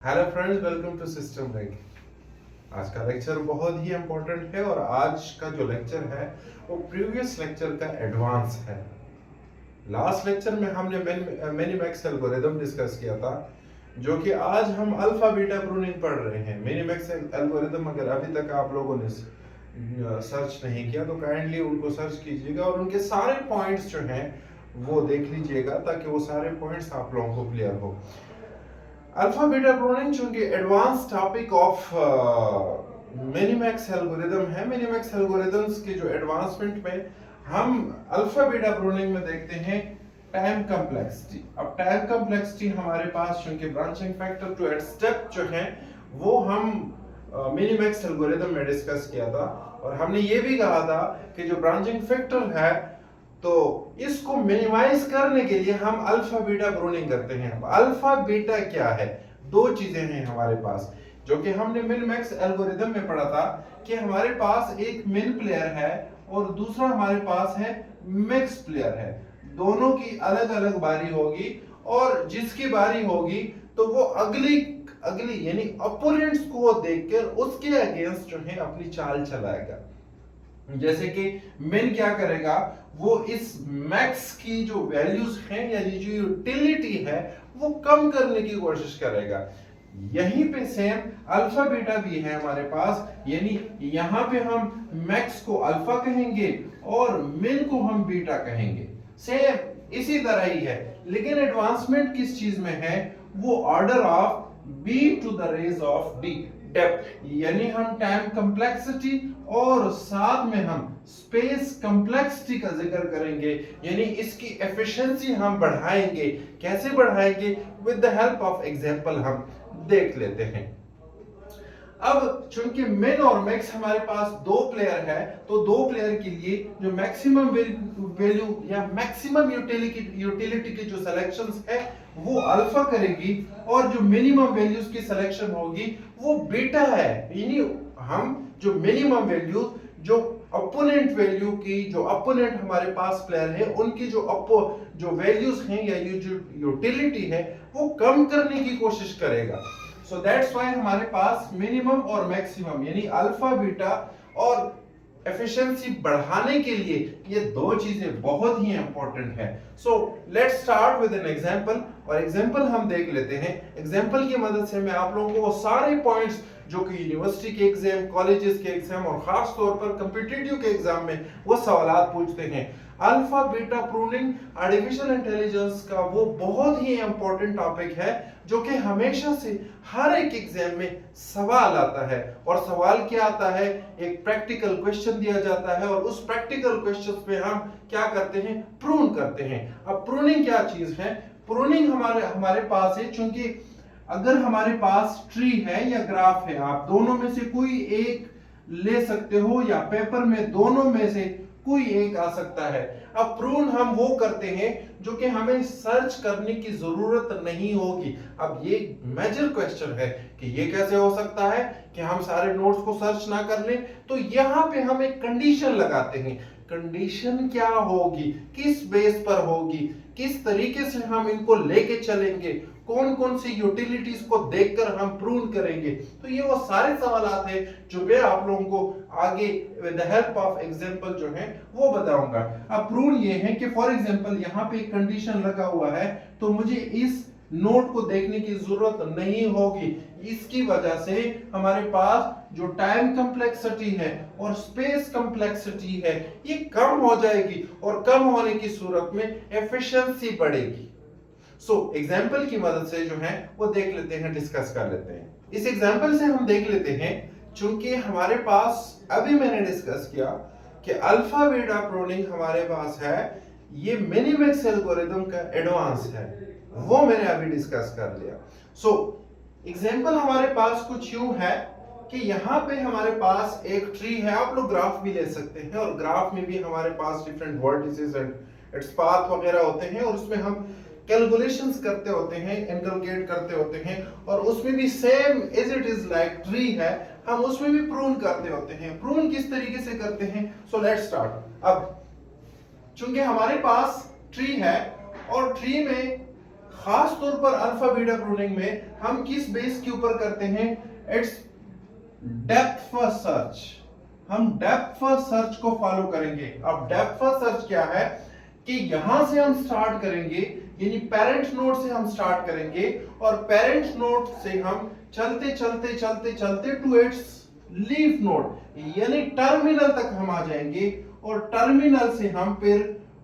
Hello friends, welcome to system link. आज का lecture बहुत ही इम्पोर्टेंट है और आज का जो लेक्चर है वो प्रीवियस लेक्चर का एडवांस है। लास्ट लेक्चर में हमने मिनिमैक्स एल्गोरिथम डिस्कस किया था, जो कि आज हम अल्फा बीटा प्रूनिंग पढ़ रहे हैं। मिनिमैक्स एल्गोरिथम अगर अभी तक आप लोगों ने सर्च नहीं किया तो काइंडली उनको सर्च कीजिएगा और उनके सारे पॉइंट्स जो हैं वो देख लीजिएगा, ताकि वो सारे पॉइंट्स आप लोगों को क्लियर हो। अल्फा बीटा प्रूनिंग चूंकि advance topic of minimax algorithm है, मिनिमैक्स एल्गोरिथम्स की जो एडवांसमेंट में हम अल्फा बीटा प्रूनिंग में देखते हैं टाइम कम्प्लेक्सिटी। अब टाइम कम्प्लेक्सिटी हमारे पास चूंकि branching factor two at step जो है वो हम मिनिमैक्स एल्गोरिथम में डिस्कस किया था, और हमने ये भी कहा था कि जो ब्रांचिंग फैक्टर है तो इसको मिनिमाइज करने के लिए हम अल्फा बीटा प्रूनिंग करते हैं। अल्फा बीटा क्या है? दो चीजें हैं हमारे पास, जो कि हमने मिनिमैक्स एल्गोरिथम में पढ़ा था कि हमारे पास एक मिन प्लेयर है और दूसरा हमारे पास है मैक्स प्लेयर है। दोनों की अलग अलग बारी होगी और जिसकी बारी होगी तो वो अगली अगली यानी अपोनेंट्स को देखकर उसके अगेंस्ट जो है अपनी चाल चलाएगा। जैसे कि मिन क्या करेगा, वो इस मैक्स की जो वैल्यूज हैं यानी जो यूटिलिटी है वो कम करने की कोशिश करेगा। यहीं पे सेम अल्फा बीटा भी है हमारे पास, यानी यहां पे हम मैक्स को अल्फा कहेंगे और मिन को हम बीटा कहेंगे। सेम इसी तरह ही है, लेकिन एडवांसमेंट किस चीज में है? वो order of b to the raise of d, depth, यानी हम टाइम कम्प्लेक्सिटी और साथ में हम स्पेस कम्प्लेक्सिटी का जिक्र करेंगे, यानी इसकी एफिशिएंसी हम बढ़ाएंगे। कैसे बढ़ाएंगे? With the help of example हम देख लेते हैं। अब चूंकि मिन और मैक्स हमारे पास दो प्लेयर है, तो दो प्लेयर के लिए जो मैक्सिमम वैल्यू या मैक्सिमम यूटिलिटी की जो सिलेक्शंस है वो अल्फा करेगी, और जो मिनिमम वैल्यूज की सिलेक्शन होगी वो बीटा है। यानी हम जो मिनिमम वैल्यू जो अपोनेंट वैल्यू की, जो अपोनेंट हमारे पास प्लेयर है उनकी जो वैल्यूज हैं या ये जो यूटिलिटी है वो कम करने की कोशिश करेगा। सो दैट्स व्हाई हमारे पास मिनिमम और मैक्सिमम यानी अल्फा बीटा और एफिशिएंसी बढ़ाने के लिए ये दो चीजें बहुत ही इंपॉर्टेंट है। So let's start with an example, और एग्जांपल हम देख लेते हैं। एग्जांपल की मदद से मैं आप लोगों को वो सारे पॉइंट्स जो कि यूनिवर्सिटी के एग्जाम, कॉलेजेस के एग्जाम और खास तौर पर कॉम्पिटिटिव के एग्जाम में वो सवालात पूछते हैं। Alpha beta pruning artificial intelligence का वो बहुत ही इंपॉर्टेंट टॉपिक है, जो कि हमेशा से हर एक एग्जाम में सवाल आता है। और सवाल क्या आता है? एक प्रैक्टिकल क्वेश्चन दिया जाता है और उस प्रैक्टिकल क्वेश्चन पे हम क्या करते हैं? प्रून करते हैं। अब प्रूनिंग क्या चीज है? प्रूनिंग हमारे पास है, चूंकि अगर हमारे पास ट्री है या ग्राफ है, आप दोनों में से कोई एक ले सकते हो या पेपर में दोनों में से कोई एक आ सकता है। अब प्रून हम वो करते हैं जो कि हमें सर्च करने की जरूरत नहीं होगी। अब ये मेजर क्वेश्चन है कि ये कैसे हो सकता है कि हम सारे नोट्स को सर्च ना कर लें। तो यहाँ पे हम एक कंडीशन लगाते हैं। कंडीशन क्या होगी? किस बेस पर होगी? किस तरीके से हम इनको लेके चलेंगे? कौन कौन सी यूटिलिटीज को देखकर हम प्रूव करेंगे? तो ये वो सारे सवाल हैं जो मैं आप लोगों को आगे with the help of example जो है वो बताऊंगा। अब प्रूव ये है कि फॉर एग्जांपल यहाँ पे एक कंडीशन लगा हुआ है, तो मुझे इस नोट को देखने की जरूरत नहीं होगी। इसकी वजह से हमारे पास जो टाइम कम्प्लेक्सिटी है और स्पेस कम्प्लेक्सिटी है ये कम हो जाएगी, और कम होने की सूरत में एफिशिएंसी बढ़ेगी। एग्जाम्पल की मदद से जो है वो देख लेते हैं, डिस्कस कर लेते हैं। इस एग्जाम्पल से हम देख लेते हैं, चूंकि हमारे पास अभी मैंने डिस्कस किया कि अल्फा बीटा प्रूनिंग हमारे पास है, ये मिनिमैक्स एल्गोरिथम का एडवांस है, वो मैंने अभी डिस्कस कर लिया। एग्जाम्पल हमारे पास कुछ यूं है कि यहाँ पे हमारे पास एक ट्री है, आप लोग ग्राफ भी ले सकते हैं, और ग्राफ में भी हमारे पास different vertices and its path वगैरह होते हैं, और उसमें हम कैलकुलेशंस करते होते हैं, इनकलकेट करते होते हैं, और उसमें भी same as it is like tree है, हम उसमें भी प्रून करते होते हैं। प्रून किस तरीके से करते हैं? So let's start. अब चूंकि हमारे पास ट्री है और ट्री में खास तौर पर अल्फा बीटा प्रूनिंग में हम किस बेस के ऊपर करते हैं? It's depth first search. हम डेप्थ फर्स्ट सर्च को फॉलो करेंगे। अब डेप्थ फर्स्ट सर्च क्या है कि यहां से हम स्टार्ट करेंगे, यानी पेरेंट नोड से हम स्टार्ट करेंगे और पेरेंट नोड से हम चलते चलते चलते चलते टू इट्स लीफ नोड, यानी टर्मिनल तक हम आ जाएंगे और टर्मिनल से हम फिर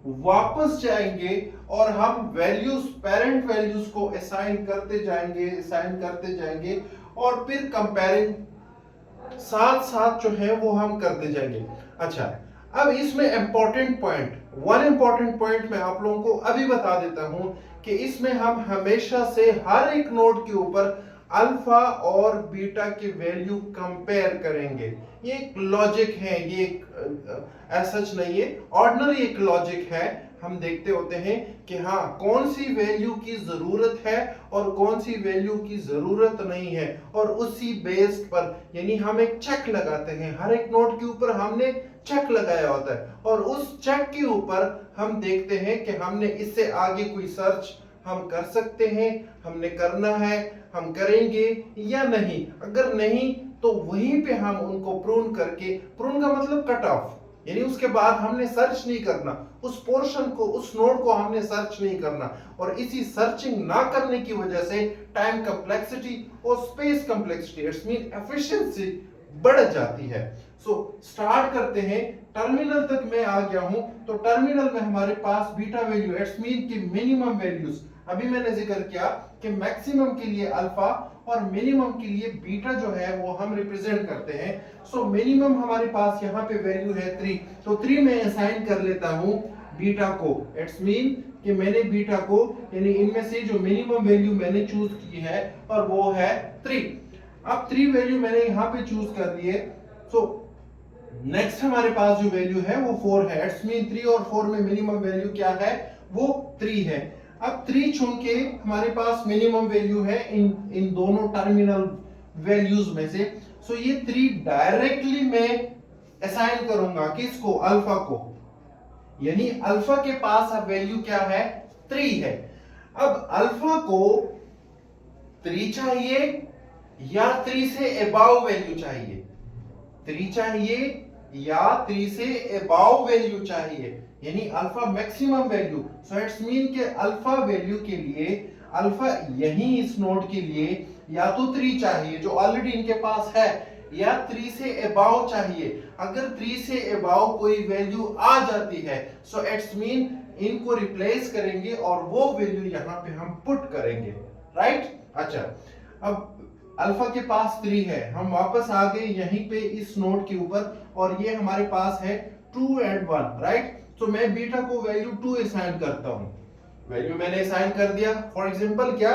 वापस जाएंगे और हम वैल्यूज, पेरेंट वैल्यूज को असाइन करते जाएंगे और फिर कंपेयरिंग साथ साथ जो है वो हम करते जाएंगे। अच्छा, अब इसमें इंपॉर्टेंट पॉइंट मैं आप लोगों को अभी बता देता हूं कि इसमें हम हमेशा से हर एक नोड के ऊपर अल्फा और बीटा की वैल्यू कंपेयर करेंगे। ये एक लॉजिक है, ये सच नहीं है, ऑर्डिनरी एक लॉजिक है। हम देखते होते हैं कि हाँ, कौन सी वैल्यू की जरूरत है और कौन सी वैल्यू की जरूरत नहीं है, और उसी बेस्ड पर यानी हम एक चेक लगाते हैं। हर एक नोड के ऊपर हमने चेक लगाया होता है और उस चेक के ऊपर हम देखते हैं कि हमने इससे आगे कोई सर्च हम कर सकते हैं, हमने करना है, हम करेंगे या नहीं। अगर नहीं तो वहीं पे हम उनको प्रून करके, प्रून का मतलब कट ऑफ, यानी उसके बाद हमने सर्च नहीं करना, उस पोर्शन को, उस नोड को हमने सर्च नहीं करना। और इसी सर्चिंग ना करने की वजह से टाइम कंप्लेक्सिटी और space complexity, it's mean efficiency बढ़ जाती है। सो स्टार्ट करते हैं। टर्मिनल तक मैं आ गया हूं, तो टर्मिनल में हमारे पास बीटा वैल्यू, इट्स मीन की मिनिमम वैल्यूज, अभी मैंने जिक्र किया कि मैक्सिमम के लिए अल्फा और मिनिमम के लिए बीटा जो है वो हम रिप्रेजेंट करते हैं। सो मिनिमम हमारे पास यहाँ पे वैल्यू है 3, तो 3 में असाइन कर लेता हूं बीटा को। इट्स मीन कि मैंने बीटा को, यानी इनमें से जो मिनिमम वैल्यू मैंने चूज की है और वो है 3। अब 3 वैल्यू मैंने यहाँ पे चूज कर लिए। सो नेक्स्ट हमारे पास जो वैल्यू है वो 4 है। इट्स मीन 3 और 4 में मिनिमम वैल्यू क्या है? वो 3 है। अब 3 चुन के हमारे पास मिनिमम वैल्यू है इन दोनों टर्मिनल वैल्यूज में से। सो ये 3 डायरेक्टली मैं असाइन करूंगा किसको? अल्फा को, यानी अल्फा के पास अब वैल्यू क्या है? 3 है। अब अल्फा को 3 चाहिए या 3 से अबाव वैल्यू चाहिए? 3 चाहिए या 3 से अबाव वैल्यू चाहिए, यानी alpha maximum value. So it's mean के अल्फा वैल्यू के लिए, अल्फा यही इस नोड के लिए या तो 3 चाहिए जो ऑलरेडी इनके पास है, या 3 से अबाव चाहिए। अगर 3 से अबाव कोई वैल्यू आ जाती है, सो इट्स मीन इनको रिप्लेस करेंगे और वो वैल्यू यहां पे हम पुट करेंगे, राइट? अच्छा, अब अल्फा के पास 3 है, हम वापस आ गए यहीं पे इस नोड के ऊपर और ये हमारे पास है 2 and 1, राइट? तो मैं बीटा को वैल्यू 2 असाइन करता हूं। वैल्यू मैंने असाइन कर दिया, फॉर एग्जांपल क्या,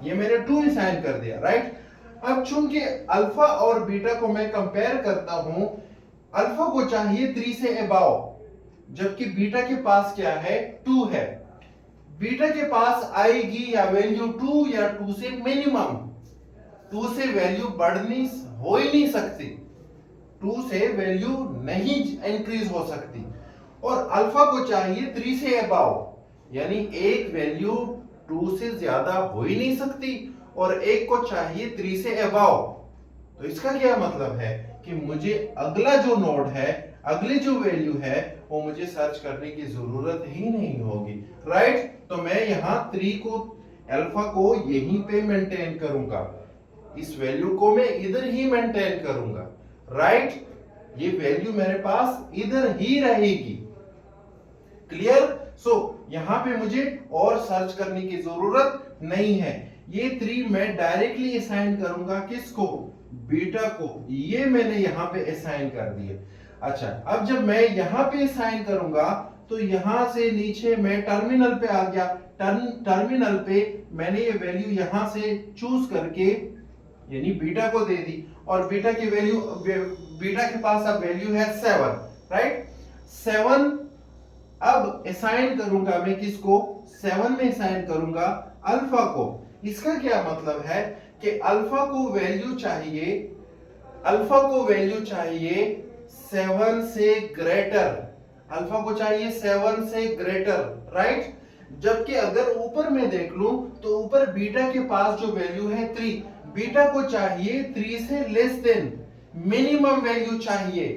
ये मैंने 2 असाइन कर दिया, राइट? अब चूंकि अल्फा और बीटा को मैं कंपेयर करता हूं, अल्फा को चाहिए 3 से अबाव, जबकि बीटा के पास क्या है? 2 है। बीटा के पास आएगी या वैल्यू 2 या 2 से मिनिमम। 2 से वैल्यू बढ़नी हो ही नहीं सकती, 2 से वैल्यू नहीं इंक्रीज हो सकती। और अल्फा को चाहिए 3 से अबाव, यानी एक वैल्यू 2 से ज्यादा हो ही नहीं सकती और एक को चाहिए 3 से अबाव। तो इसका क्या मतलब है कि मुझे अगला जो नोड है, अगली जो वैल्यू है, वो मुझे सर्च करने की जरूरत ही नहीं होगी, राइट? तो मैं यहां 3 को, अल्फा को यहीं पे मेंटेन करूंगा, इस वैल्यू को मैं इधर ही मेंटेन करूंगा, राइट? ये वैल्यू मेरे पास इधर ही रहेगी, क्लियर? सो यहां पे मुझे और सर्च करने की जरूरत नहीं है। ये 3 मैं डायरेक्टली असाइन करूंगा किसको? बीटा को। ये मैंने यहां पे असाइन कर दिए। अच्छा, अब जब मैं यहां पे असाइन करूंगा तो यहां से नीचे मैं टर्मिनल पे आ गया। टर्मिनल पे मैंने ये वैल्यू यहां से चूज करके, यानी बीटा को दे दी और बीटा की वैल्यू, बीटा के पास अब वैल्यू है 7, राइट? 7 अब असाइन करूंगा मैं किसको? 7 में असाइन करूंगा अल्फा को। इसका क्या मतलब है कि अल्फा को वैल्यू चाहिए, अल्फा को वैल्यू चाहिए 7 से ग्रेटर, अल्फा को चाहिए 7 से ग्रेटर, राइट? जबकि अगर ऊपर में देख लूं तो ऊपर बीटा के पास जो वैल्यू है 3, बीटा को चाहिए 3 से लेस देन, मिनिमम वैल्यू चाहिए,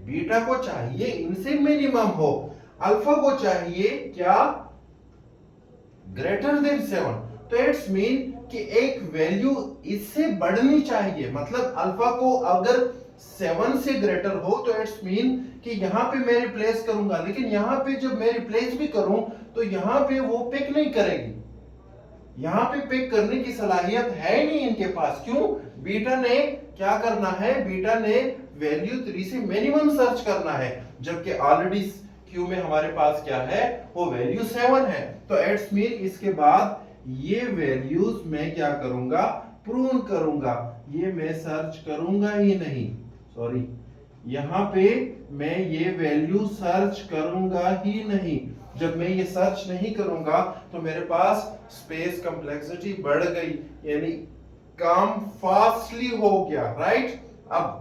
बीटा को चाहिए इनसे मिनिमम हो, अल्फा को चाहिए क्या, ग्रेटर देन 7। तो इट्स मीन कि एक वैल्यू इससे बढ़नी चाहिए, मतलब अल्फा को अगर 7 से ग्रेटर हो तो इट्स मीन कि यहां पे मैं रिप्लेस करूंगा, लेकिन यहां पे जब मैं रिप्लेस भी करूं तो यहां पे वो पिक नहीं करेगी, यहां पे पिक करने की सलाहियत है नहीं इनके पास। क्यों? बीटा ने क्या करना है, बीटा ने वैल्यू 3 से मिनिमम सर्च करना है, जबकि ऑलरेडी क्यू में हमारे पास क्या है, वो वैल्यू 7 है। तो इट्स मीन इसके बाद ये वैल्यूज मैं क्या करूंगा, प्रूव करूंगा, ये मैं सर्च करूंगा ही नहीं, सॉरी यहां पे मैं ये वैल्यू सर्च करूंगा ही नहीं। जब मैं ये सर्च नहीं करूंगा तो मेरे पास स्पेस कंप्लेक्सिटी बढ़ गई, यानी काम फास्टली हो गया, राइट। अब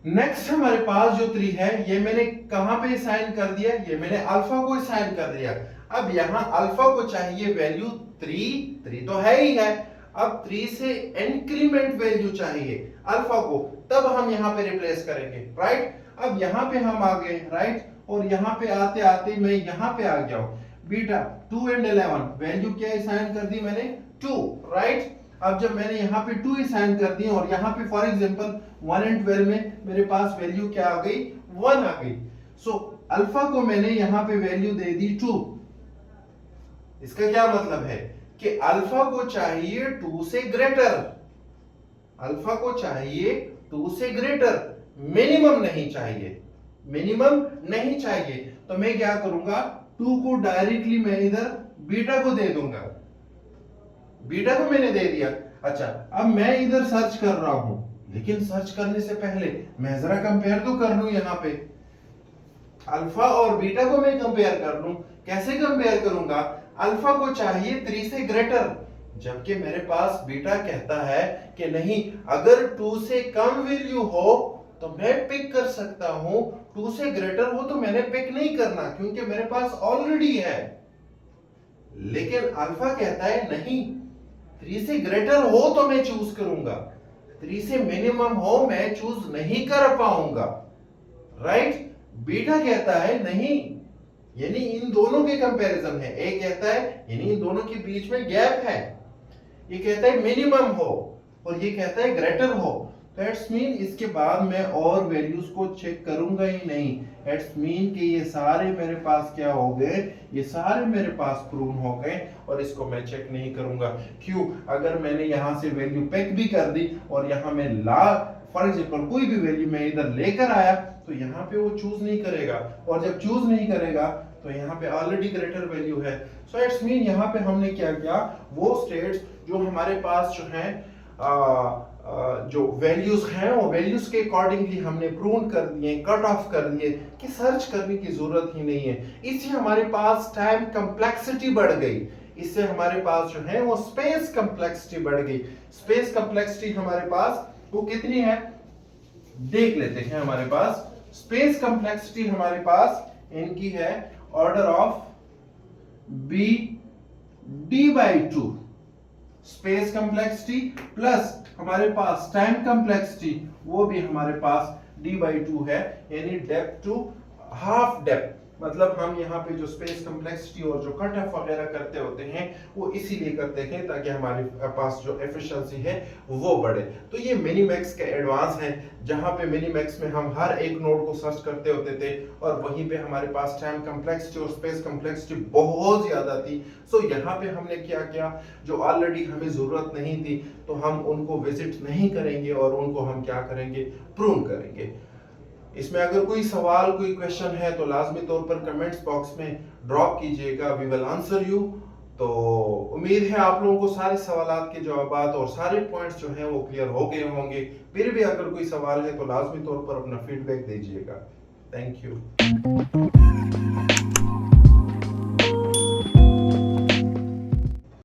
नेक्स्ट हमारे पास जो 3 है, ये मैंने कहां पे असाइन कर दिया, ये मैंने अल्फा को असाइन कर दिया। अब यहां अल्फा को चाहिए वैल्यू 3 तो है ही है, अब 3 से इंक्रीमेंट वैल्यू चाहिए अल्फा को, तब हम यहां पे रिप्लेस करेंगे, राइट। अब यहां पे हम आ गए, राइट, और यहां पे आते आते मैं यहां पे आ गया हूं, बीटा 2 एंड 11 वैल्यू क्या असाइन कर दी मैंने, 2, राइट। अब जब मैंने यहाँ पे 2 असाइन कर दी और यहाँ पे फॉर एग्जांपल 1 एंड 12 में मेरे पास वैल्यू क्या आ गई, 1 आ गई। सो अल्फा को मैंने यहाँ पे वैल्यू दे दी 2। इसका क्या मतलब है कि अल्फा को चाहिए 2 से ग्रेटर, अल्फा को चाहिए 2 से ग्रेटर, मिनिमम नहीं चाहिए, मिनिमम नहीं चाहिए। तो मैं क्या करूंगा, 2 को डायरेक्टली मैं इधर बीटा को दे दूंगा, बीटा को मैंने दे दिया। अच्छा, अब मैं इधर सर्च कर रहा हूं, लेकिन सर्च करने से पहले मैं जरा कंपेयर तो कर लूं, यहां पे अल्फा और बीटा को मैं कंपेयर कर लूं। कैसे कंपेयर करूंगा, अल्फा को चाहिए 3 से ग्रेटर, जबकि मेरे पास बीटा कहता है कि नहीं, अगर 2 से कम वैल्यू हो तो मैं पिक कर सकता हूं, 2 से ग्रेटर हो तो मैंने पिक नहीं करना क्योंकि मेरे पास ऑलरेडी है। लेकिन अल्फा कहता है नहीं, 3 से ग्रेटर हो तो मैं चूज करूंगा, 3 से मिनिमम हो मैं चूज नहीं कर पाऊंगा, राइट। बीटा कहता है नहीं, यानी इन दोनों के कंपैरिजन है, एक कहता है यानी इन दोनों के बीच में गैप है, ये कहता है मिनिमम हो और ये कहता है ग्रेटर हो। तो इट्स मीन इसके बाद मैं और वैल्यूज को चेक करूंगा ही नहीं, इट्स मीन कि ये सारे मेरे पास क्या हो गए, ये सारे मेरे पास प्रूव हो गए और इसको मैं चेक नहीं करूंगा। क्यों? अगर मैंने यहां से वैल्यू पिक भी कर दी और यहां मैं फॉर एग्जांपल कोई भी वैल्यू मैं इधर लेकर आया तो यहाँ पे वो चूज नहीं करेगा, और जब चूज नहीं करेगा तो यहाँ पे ऑलरेडी ग्रेटर वैल्यू है। सो इट्स मीन यहाँ पे हमने क्या किया, वो स्टेट्स जो हमारे पास जो हैं जो वैल्यूज हैं वो वैल्यूज के अकॉर्डिंगली हमने प्रूव कर दिए, कट ऑफ कर दिए कि सर्च करने की जरूरत ही नहीं है। इससे हमारे पास टाइम कंप्लेक्सिटी बढ़ गई, इससे हमारे पास जो है वो स्पेस कंप्लेक्सिटी बढ़ गई। स्पेस कंप्लेक्सिटी हमारे पास वो कितनी है देख लेते हैं। हमारे पास स्पेस कंप्लेक्सिटी हमारे पास इनकी है order of b d by 2, space complexity plus हमारे पास टाइम कंप्लेक्सिटी वो भी हमारे पास d बाई 2 है, यानी डेप्थ टू हाफ डेप्थ। मतलब हम यहाँ पे जो स्पेस कंप्लेक्सिटी और जो कट ऑफ वगैरह करते होते हैं वो इसीलिए करते हैं ताकि हमारे पास जो एफिशिएंसी है वो बढ़े। तो ये मिनीमैक्स के एडवांस हैं, जहाँ पे मिनीमैक्स में हम हर एक नोड को सर्च करते होते थे और वहीं पे हमारे पास टाइम कंप्लेक्सिटी और स्पेस कंप्लेक्सिटी बहुत ज्यादा थी। सो यहाँ पे हमने क्या किया, जो ऑलरेडी हमें जरूरत नहीं थी तो हम उनको विजिट नहीं करेंगे और उनको हम क्या करेंगे, प्रूव करेंगे। इसमें अगर कोई सवाल कोई क्वेश्चन है तो लाजमी तौर पर कमेंट्स बॉक्स में ड्रॉप कीजिएगा, वी विल आंसर यू। तो उम्मीद है आप लोगों को सारे सवालात के जवाबात और सारे पॉइंट्स जो हैं वो क्लियर हो गए होंगे। फिर भी अगर कोई सवाल है तो लाजमी तौर पर अपना फीडबैक दीजिएगा। Thank you.